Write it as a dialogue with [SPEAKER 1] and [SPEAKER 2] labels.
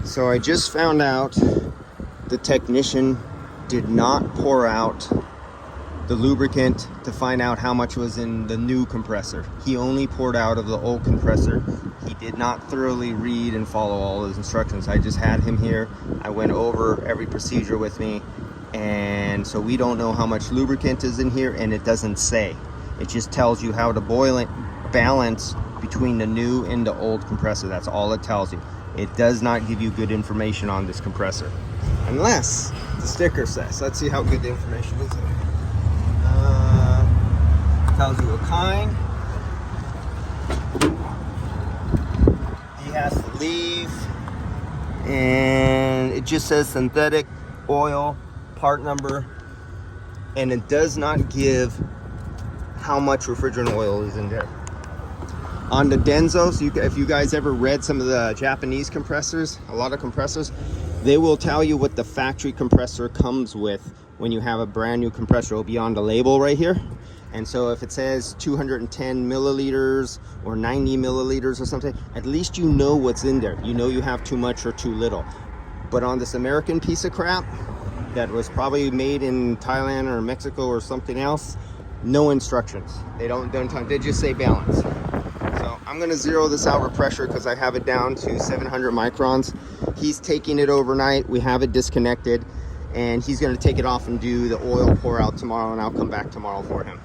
[SPEAKER 1] So I just found out the technician did not pour out the lubricant to find out how much was in the new compressor. He only poured out of the old compressor. He did not thoroughly read and follow all his instructions. I just had him here. I went over every procedure with me, and so we don't know how much lubricant is in here, and it doesn't say. It just tells you how to boil it, balance between the new and the old compressor. That's all it tells you. It does not give you good information on this compressor, unless the sticker says. Let's see how good the information is. Tells you what kind he has to leave, and it just says synthetic oil, part number, and it does not give how much refrigerant oil is in there. On the Denzos, if you guys ever read some of the Japanese compressors, a lot of compressors, they will tell you what the factory compressor comes with when you have a brand new compressor. It'll be on the label right here. And so if it says 210 milliliters or 90 milliliters or something, at least you know what's in there. You know you have too much or too little. But on this American piece of crap that was probably made in Thailand or Mexico or something else, no instructions. They just say balance. So I'm gonna zero this out with pressure because I have it down to 700 microns. He's taking it overnight. We have it disconnected, and he's gonna take it off and do the oil pour out tomorrow, and I'll come back tomorrow for him.